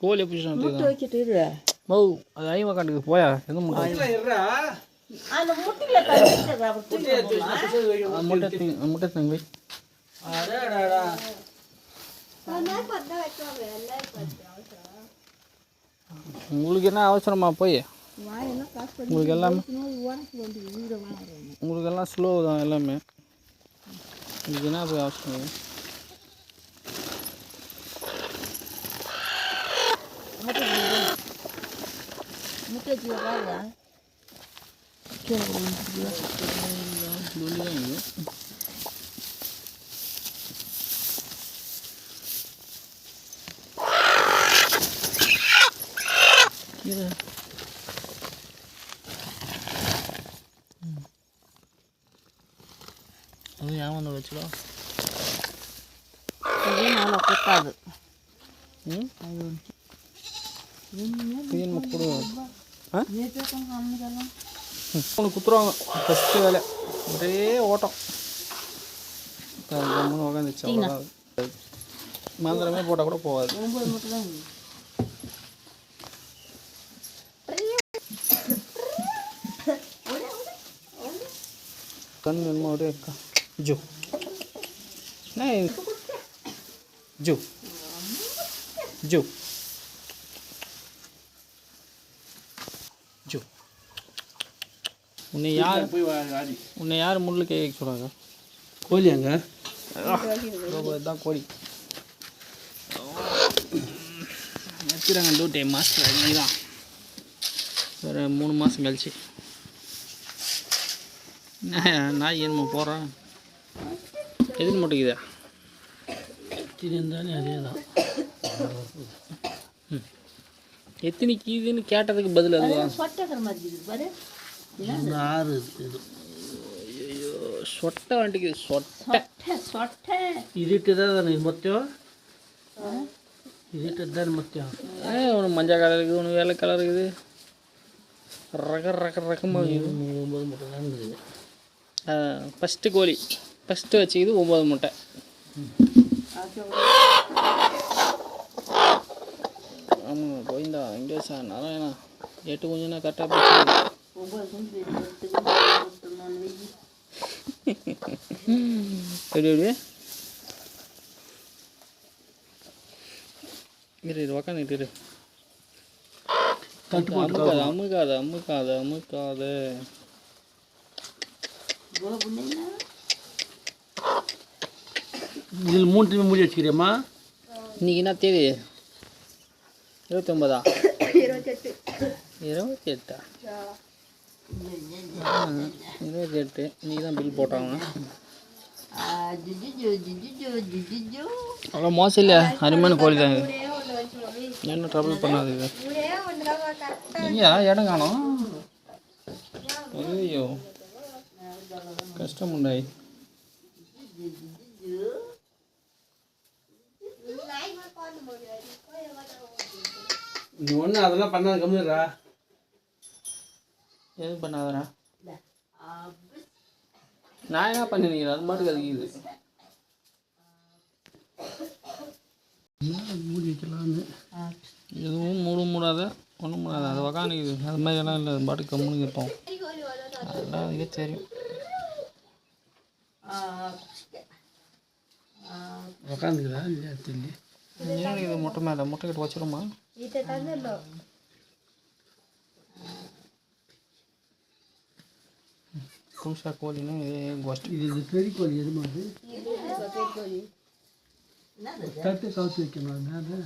கோழி எப்படி முட்டை வச்சுட்டு இரு. மௌ அது ஐமா காட்டுக்கு போயா எந்த முட்டை அந்த முட்டையில தண்ணி வச்சிடுறா, அப்புறம் தூக்கி போடலாம். முட்டை தங்கி உங்களுக்கு என்ன அவசரமா போய் வாயெல்லாம் காசு பண்ணி உங்களுக்கு எல்லாமே உனக்கு வந்து வீடு வாங்குறேன். உங்களுக்கு எல்லாம் ஸ்லோ தான் எல்லாமே. உங்களுக்கு என்ன போய் அவசரம்? முட்டை வச்சு பாருங்க. அது ஏன் வந்து வச்சுடா நல்லா கொட்டாது. கொடு உனக்கு குத்துருவாங்க ஃபஸ்ட்டு வேலை ஒரே ஓட்டம் உட்காந்துச்சு அவ்வளோதான். மாந்திரமே போட்டால் கூட போகாது. 9 முட்டை தான். कन में मोरे का जो नहीं जो जो जो उन्हें यार मुल्ल के एक छोड़ा கோழி அங்க தான் கோழி வச்சுறாங்க. டூ மாதம் தான் வேறு 3 மாதம் கழிச்சு நாய் என்னமோ போகிறான். எதுன்னு மாட்டேங்குதா இருந்தாலே அதே தான். எத்தனை கீதுன்னு கேட்டதுக்கு பதில் அதுதான். ஆறு இது ஐயோ சொட்டை வண்டிக்குது சொட்டை இதுதான் மொத்தம். இதுட்டு தான் மொத்தம். ஒன்று மஞ்சள் கலர் இருக்குது, ஒன்று வெள்ளை கலர் இருக்குது. ரகமாக இருக்குது. 9 முட்டை தான் இருக்குது. ஃபஸ்ட்டு கோழி ஃபஸ்ட்டு வச்சுக்கிது 9 முட்டை. ஆமாம் போயிந்தா இங்கே சார் நாராயணா 8 கொஞ்சம் கரெக்டாக போச்சு. எப்படி எப்படி இரு உக்காந்துட்டு இரு. அமுக்காத அமுக்காத அமுக்காத அமுக்காத. இதில் 3 மூடி வச்சுக்கிறியம்மா. இன்னைக்கு என்ன தேதி? 29. 28 இன்னைக்கு தான் பில் போட்டாங்க. அவ்வளோ மோசம் இல்லை, அருமையான கோழி தான் இது. என்ன ட்ரபிள் பண்ணாது இது. ஐயா இடம் காணோம். ஐயோ கஷ்டம் உண்டாய். நீ ஒன்று அதெல்லாம் பண்ணாத கம்மிடுறா. எதுவும் பண்ணாதரா? நான் என்ன பண்ணினீங்க? அது மாட்டுக்கு அதுக்குது. மூடி வைக்கலான்னு எதுவும் மூடாத ஒன்றும் மூடாத. அது உக்காந்துக்குது. அது மாதிரி எல்லாம் இல்லை, அது பாட்டுக்கு கம்முன்னு இருப்போம். அதெல்லாம் அதுக்கே தெரியும். உக்காந்துக்குதா இல்லையா தெரியல. ஏன் இது முட்டை மேலே முட்டை கட்டு வச்சிருமா? புதுசா கோழின்னா இதே கோஷ்டி. இது பெரிய கோழி எது மாதிரி தட்டு கவுத்து வைக்கணும்.